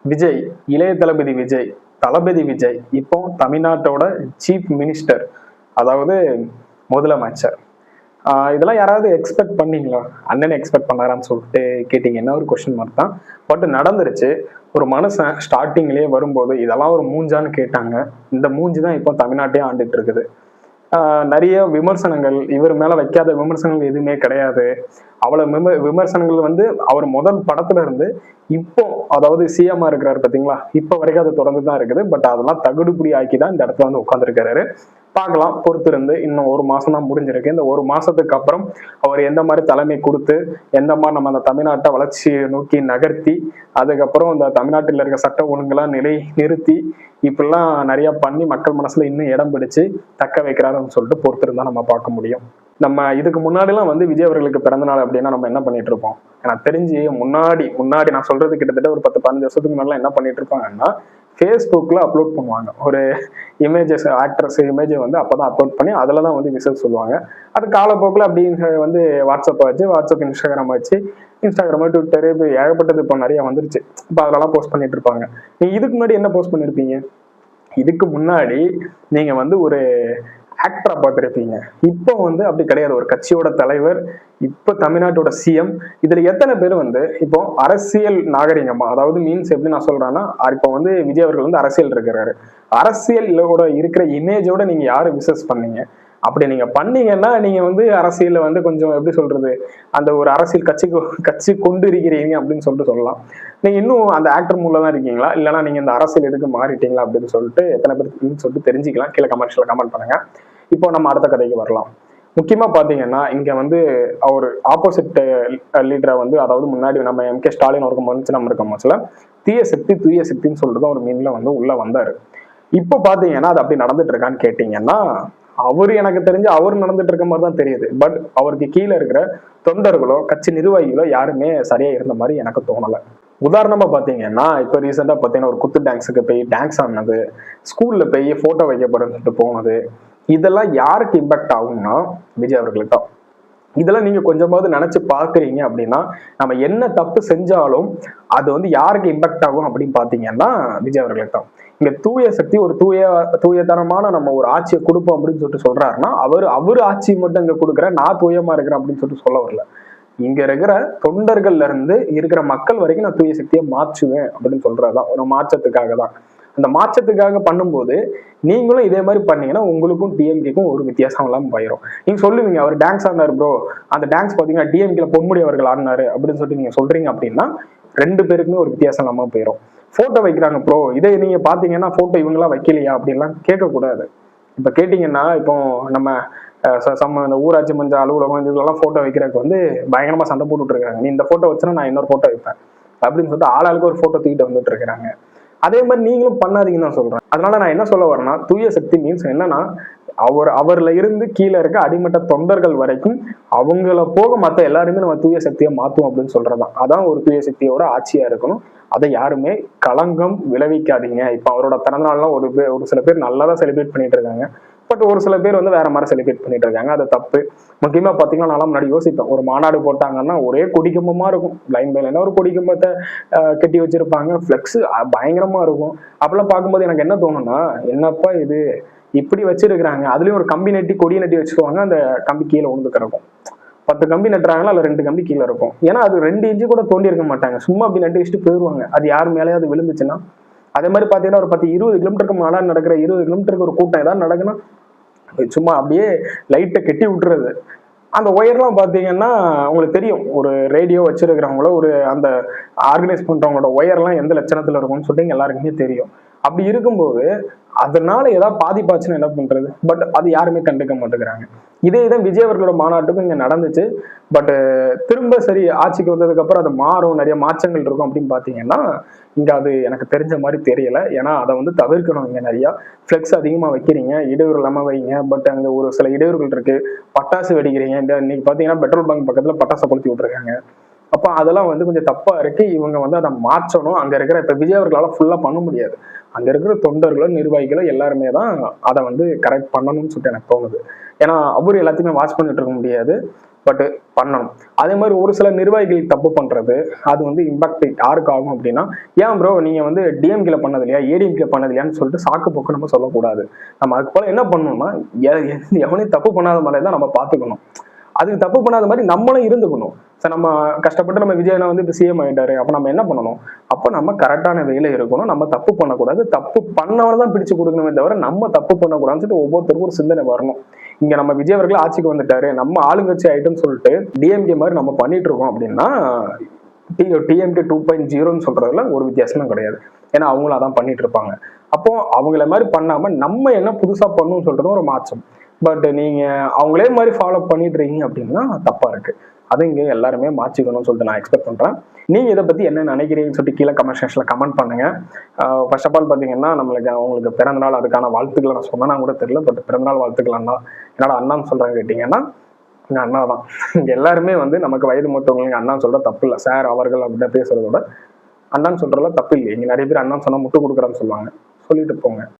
விஜய், இளைய தளபதி விஜய், தளபதி விஜய் இப்போ தமிழ்நாட்டோட சீஃப் மினிஸ்டர், அதாவது முதலமைச்சர். இதெல்லாம் யாராவது எக்ஸ்பெக்ட் பண்ணீங்களா? அண்ணனை எக்ஸ்பெக்ட் பண்ணாரான்னு சொல்லிட்டு கேட்டீங்கன்னா ஒரு கொஸ்டின் மார்க் தான். பட் நடந்துருச்சு. ஒரு மனுஷன் ஸ்டார்டிங்லயே வரும்போது இதெல்லாம் ஒரு மூஞ்சான்னு கேட்டாங்க. இந்த மூஞ்சி தான் இப்போ தமிழ்நாட்டையே ஆண்டுட்டு இருக்குது. நிறைய விமர்சனங்கள், இவர் மேல வைக்காத விமர்சனங்கள் எதுவுமே கிடையாது. அவ்வளவு விமர்சனங்கள் வந்து அவர் முதல் படத்துல இருந்து இப்போ, அதாவது சிஎம்மா இருக்கிறாரு பாத்தீங்களா, இப்ப வரைக்கும் அது தொடர்ந்து தான் இருக்குது. பட் அதெல்லாம் தகுடுபடி ஆக்கி தான் இந்த இடத்துல வந்து உட்காந்துருக்காரு. பார்க்கலாம், பொறுத்திருந்து. இன்னும் ஒரு மாசம் தான் முடிஞ்சிருக்கு. இந்த ஒரு மாசத்துக்கு அப்புறம் அவர் எந்த மாதிரி தலைமை கொடுத்து எந்த மாதிரி நம்ம அந்த தமிழ்நாட்டை வளர்ச்சியை நோக்கி நகர்த்தி, அதுக்கப்புறம் இந்த தமிழ்நாட்டில் இருக்க சட்ட ஒழுங்கெல்லாம் நிறுத்தி இப்படிலாம் நிறைய பண்ணி மக்கள் மனசுல இன்னும் இடம் பிடிச்சு தக்க வைக்கிறாருன்னு சொல்லிட்டு பொறுத்திருந்தா நம்ம பார்க்க முடியும். நம்ம இதுக்கு முன்னாடிலாம் வந்து விஜய் அவர்களுக்கு பிறந்த நாள் அப்படின்னா நம்ம என்ன பண்ணிட்டு இருப்போம்? எனக்கு தெரிஞ்சு முன்னாடி நான் சொல்றது கிட்டத்தட்ட ஒரு 10-15 வருஷத்துக்கு முன்னாடி என்ன பண்ணிட்டு இருப்பாங்கன்னா, ஃபேஸ்புக்ல அப்லோட் பண்ணுவாங்க. ஒரு இமேஜஸ், ஆக்ட்ரஸ் இமேஜை வந்து அப்பதான் அப்லோட் பண்ணி அதுல தான் வந்து விஷயம் சொல்லுவாங்க. அது காலப்போக்கில் அப்படின்னு வந்து வாட்ஸ்அப் இன்ஸ்டாகிராம் வச்சு, இன்ஸ்டாகிராம் ட்விட்டர் இப்போ ஏகப்பட்டது இப்போ நிறைய வந்துருச்சு. இப்போ அதெல்லாம் போஸ்ட் பண்ணிட்டு இருப்பாங்க. நீங்க இதுக்கு முன்னாடி என்ன போஸ்ட் பண்ணிருப்பீங்க? இதுக்கு முன்னாடி நீங்க வந்து ஒரு ஆக்டரா பார்த்திருப்பீங்க. இப்போ வந்து அப்படி கிடையாது. ஒரு கட்சியோட தலைவர், இப்ப தமிழ்நாட்டோட சிஎம். இதுல எத்தனை பேர் வந்து இப்போ அரசியல் நாகரிகமா, அதாவது மீன்ஸ் எப்படி நான் சொல்றேன்னா, இப்போ வந்து விஜய் அவர்கள் வந்து அரசியல் இருக்கிறாரு. அரசியலோட இருக்கிற இமேஜோட நீங்க யாரு விசஸ் பண்ணீங்க? அப்படி நீங்க பண்ணீங்கன்னா நீங்க வந்து அரசியல்ல வந்து கொஞ்சம் எப்படி சொல்றது, அந்த ஒரு அரசியல் கட்சி கொண்டு இருக்கிறீங்க அப்படின்னு சொல்லிட்டு சொல்லலாம். நீங்க இன்னும் அந்த ஆக்டர் மூல தான் இருக்கீங்களா, இல்லைன்னா நீங்க இந்த அரசியல் எதுக்கு மாறிட்டீங்களா அப்படின்னு சொல்லிட்டு எத்தனை பேருக்கு சொல்லிட்டு தெரிஞ்சுக்கலாம். கீழே கமெண்ட் பண்ணுங்க. இப்போ நம்ம அடுத்த கதைக்கு வரலாம். முக்கியமா பாத்தீங்கன்னா, இங்க வந்து அவர் ஆப்போசிட் லீடரை வந்து, அதாவது முன்னாடி நம்ம எம்.கே. ஸ்டாலின் அவருக்கு மன்னிச்சு நம்ம இருக்க மோச்சுல தீய சக்தின்னு சொல்லிட்டு ஒரு மீன்ல வந்து உள்ள வந்தாரு. இப்ப பாத்தீங்கன்னா அது அப்படி நடந்துட்டு இருக்கான்னு கேட்டீங்கன்னா, அவரு எனக்கு தெரிஞ்சு அவர் நடந்துட்டு இருக்க மாதிரி தான் தெரியுது. பட் அவருக்கு கீழே இருக்கிற தொண்டர்களோ கட்சி நிர்வாகிகளோ யாருமே சரியா இருந்த மாதிரி எனக்கு தோணல. உதாரணமா பாத்தீங்கன்னா, இப்ப ரீசெண்டா பாத்தீங்கன்னா ஒரு குத்து டான்ஸுக்கு போய் டான்ஸ் ஆனது, ஸ்கூல்ல போய் போட்டோ வைக்கப்படுறது போனது, இதெல்லாம் யாருக்கு இம்பாக்ட் ஆகும்னா விஜய் அவர்களுக்கு தான். இதெல்லாம் நீங்க கொஞ்சமாவது நினைச்சு பாக்குறீங்க அப்படின்னா, நம்ம என்ன தப்பு செஞ்சாலும் அது வந்து யாருக்கு இம்பாக்ட் ஆகும் அப்படின்னு பாத்தீங்கன்னா விஜய் அவர்களுக்கு தான். இங்க தூய சக்தி ஒரு தூயதனமான நம்ம ஒரு ஆட்சியை கொடுப்போம் அப்படின்னு சொல்லிட்டு சொல்றாருன்னா, அவரு ஆட்சி மட்டும் இங்க கொடுக்குறேன், நான் தூயமா இருக்கிறேன் அப்படின்னு சொல்லிட்டு சொல்ல வரல. இங்க இருக்கிற தொண்டர்கள்ல இருந்து இருக்கிற மக்கள் வரைக்கும் நான் தூய சக்தியை மாற்றுவேன் அப்படின்னு சொல்றதுதான், ஒரு மாற்றத்துக்காக தான். அந்த மாற்றத்துக்காக பண்ணும்போது நீங்களும் இதே மாதிரி பண்ணீங்கன்னா உங்களுக்கும் டிஎம்கேக்கும் ஒரு வித்தியாசம் இல்லாம போயிடும். நீங்க சொல்லுவீங்க அவர் டான்ஸ் ஆடினாரு ப்ரோ, அந்த டான்ஸ் பாத்தீங்கன்னா டிஎம்கேல பொன்முடி அவர்கள் ஆடினாரு அப்படின்னு சொல்லிட்டு நீங்க சொல்றீங்க அப்படின்னா ரெண்டு பேருக்குமே ஒரு வித்தியாசம் இல்லாம போயிடும். போட்டோ வைக்கிறாங்க ப்ரோ, இதே நீங்க பாத்தீங்கன்னா போட்டோ இவங்கெல்லாம் வைக்கலையா அப்படின்லாம் கேட்கக்கூடாது. இப்ப கேட்டீங்கன்னா, இப்போ நம்ம இந்த ஊராட்சி மன்ற அலுவலகம் இதுலாம் போட்டோ வைக்கிறதுக்கு வந்து பயங்கரமா சண்டை போட்டுட்டு இருக்காங்க. நீ இந்த போட்டோ வச்சுன்னா நான் இன்னொரு போட்டோ வைப்பேன் அப்படின்னு சொல்லிட்டு ஆளாளுக்கு ஒரு போட்டோ தூக்கிட்டு வந்துட்டு இருக்கிறாங்க. அதே மாதிரி நீங்களும் பண்ணாதீங்கன்னு தான் சொல்றேன். அதனால நான் என்ன சொல்ல வரேன்னா, தூய சக்தி மீன்ஸ் என்னன்னா, அவர்ல இருந்து கீழே இருக்க அடிமட்ட தொண்டர்கள் வரைக்கும் அவங்கள போக மத்த எல்லாருமே நம்ம தூய சக்தியை மாத்துவோம் அப்படின்னு சொல்றதான். அதான் ஒரு தூய சக்தியோட ஆட்சியா இருக்கணும். அதை யாருமே களங்கம் விளைவிக்காதீங்க. இப்ப அவரோட பிறந்தநாள்லாம் ஒரு சில பேர் நல்லாதான் செலிப்ரேட் பண்ணிட்டு இருக்காங்க. பட் ஒரு சில பேர் வந்து வேற மாதிரி செலிப்ரேட் பண்ணிட்டு இருக்காங்க. அது தப்பு. முக்கியமா பாத்தீங்கன்னா, நான் முன்னாடி யோசிப்பேன், ஒரு மாநாடு போட்டாங்கன்னா ஒரே கொடிக்கம்பமா இருக்கும். லைன் பை லைனா ஒரு கொடிக்கம்பத்தை கட்டி வச்சிருப்பாங்க. பிளெக்ஸ் பயங்கரமா இருக்கும். அப்பெல்லாம் பார்க்கும்போது எனக்கு என்ன தோணும்னா, என்னப்பா இது இப்படி வச்சிருக்கிறாங்க, அதுலயும் ஒரு கம்பி நட்டி கொடியை நட்டி வச்சுக்குவாங்க, அந்த கம்பி கீழே விழுந்து கிடக்கும். 10 கம்பி நட்டுறாங்களா, அதுல 2 கம்பி கீழே இருக்கும். ஏன்னா அது 2 இன்ச்சு கூட தோண்டி இருக்க மாட்டாங்க, சும்மா அப்படி நட்டி வச்சுட்டு போயிடுவாங்க. அது யார் மேலேயாவது விழுந்துச்சுன்னா, அதே மாதிரி பாத்தீங்கன்னா ஒரு 10-20 கிலோமீட்டருக்கு மாநாடு நடக்கிற 20 கிலோமீட்டருக்கு ஒரு கூட்டம் ஏதாவது நடக்குன்னா சும்மா அப்படியே லைட்டை கெட்டி விட்டுறது. அந்த ஒயர்லாம் பாத்தீங்கன்னா உங்களுக்கு தெரியும், ஒரு ரேடியோ வச்சிருக்கிறவங்களோ ஒரு அந்த ஆர்கனைஸ் பண்றவங்களோட ஒயர்லாம் எந்த லட்சணத்துல இருக்கும்னு சொல்லிட்டு எல்லாருக்குமே தெரியும். அப்படி இருக்கும்போது அதனால ஏதாவது பாதிப்பாச்சுன்னு என்ன பண்றது? பட் அது யாருமே கண்டுக்க மாட்டேங்கிறாங்க. இதே தான் விஜய் அவர்களோட மாநாட்டுக்கும் இங்க நடந்துச்சு. பட் திரும்ப சரி ஆட்சிக்கு வந்ததுக்கு அப்புறம் அது மாறும், நிறைய மாற்றங்கள் இருக்கும் அப்படின்னு பாத்தீங்கன்னா இங்க அது எனக்கு தெரிஞ்ச மாதிரி தெரியல. ஏன்னா அதை வந்து தவிர்க்கணும். இங்க நிறைய பிளெக்ஸ் அதிகமா வைக்கிறீங்க, இடையூறு இல்லாம வைங்க. பட் அங்க ஒரு சில இடையூறுகள் இருக்கு. பட்டாசு வெடிக்கிறீங்க. இன்னைக்கு பாத்தீங்கன்னா பெட்ரோல் பங்க் பக்கத்துல பட்டாசை கொளுத்தி விட்டுருக்காங்க. அப்போ அதெல்லாம் வந்து கொஞ்சம் தப்பா இருக்கு. இவங்க வந்து அதை மாற்றணும். அங்க இருக்கிற இப்ப விஜய் அவர்களால ஃபுல்லா பண்ண முடியாது. அங்க இருக்கிற தொண்டர்களோ நிர்வாகிகளோ எல்லாருமே தான் அதை வந்து கரெக்ட் பண்ணணும்னு சொல்லிட்டு எனக்கு தோணுது. ஏன்னா அவரு எல்லாத்தையுமே வாட்ச் பண்ணிட்டு இருக்க முடியாது. பட் பண்ணணும். அதே மாதிரி ஒரு சில நிர்வாகிகள் தப்பு பண்றது அது வந்து இம்பாக்ட் யாருக்கு ஆகும் அப்படின்னா, ஏன் ப்ரோ நீங்க வந்து டிஎம்கேல பண்ணது இல்லையா, ஏடிஎம்கே பண்ணது இல்லையான்னு சொல்லிட்டு சாக்கு போக்கு நம்ம சொல்லக்கூடாது. நம்ம அதுக்கு போல என்ன பண்ணணும்னா, எவனையும் தப்பு பண்ணாத மாதிரி தான் நம்ம பாத்துக்கணும். அதுக்கு தப்பு பண்ணாத மாதிரி நம்மளும் இருந்துக்கணும். சார் நம்ம கஷ்டப்பட்டு நம்ம விஜயனா வந்து இப்ப சிஎம் ஆயிட்டாரு. அப்ப நம்ம என்ன பண்ணணும்? அப்ப நம்ம கரெக்டான வேலை இருக்கணும். நம்ம தப்பு பண்ணக்கூடாது. தப்பு பண்ணவனை தான் பிடிச்சு கொடுக்கணுமே தவிர நம்ம தப்பு பண்ணக்கூடாதுன்னு சொல்லிட்டு ஒவ்வொருத்தருக்கும் ஒரு சிந்தனை வரணும். இங்க நம்ம விஜய் அவர்கள் ஆட்சிக்கு வந்துட்டாரு, நம்ம ஆளுங்கட்சி ஆயிட்டுன்னு சொல்லிட்டு டிஎம்கே மாதிரி நம்ம பண்ணிட்டு இருக்கோம் அப்படின்னா டிஎம்கே 2.0ன்னு சொல்றதுல ஒரு வித்தியாசமும் கிடையாது. ஏன்னா அவங்களும் அதான் பண்ணிட்டு இருப்பாங்க. அப்போ அவங்கள மாதிரி பண்ணாம நம்ம என்ன புதுசா பண்ணணும்னு சொல்றதும் ஒரு மாற்றம். பட் நீங்க அவங்களே மாதிரி ஃபாலோ பண்ணிட்டு இருக்கீங்க அப்படின்னா தப்பா இருக்கு. அதை இங்க எல்லாருமே மாற்றிக்கணும்னு சொல்லிட்டு நான் எக்ஸ்பெக்ட் பண்றேன். நீங்க இதை பத்தி என்ன நினைக்கிறீங்கன்னு சொல்லிட்டு கீழே கமெண்ட் செக்ஷன்ல கமெண்ட் பண்ணுங்க. ஃபர்ஸ்ட் ஆஃப் ஆல் பாத்தீங்கன்னா நம்மளுக்கு அவங்களுக்கு பிறந்த நாள் அதுக்கான வாழ்த்துக்களை நான் சொன்னா கூட தெரியல. பட் பிறந்தநாள் வாழ்த்துக்கள் அண்ணா. என்னோட அண்ணான்னு சொல்றாங்க கேட்டீங்கன்னா எங்க அண்ணா தான். இங்க எல்லாருமே வந்து நமக்கு வயது மூத்தவங்க அண்ணான்னு சொல்ற தப்பு இல்லை. சார் அவர்கள் அப்படின்னு பேசுறதோட அண்ணான்னு சொல்றதுல தப்பு இல்லை. இங்க நிறைய பேர் அண்ணான்னு சொன்னா முட்டு கொடுக்குறான்னு சொல்லுவாங்க. சொல்லிட்டு போங்க.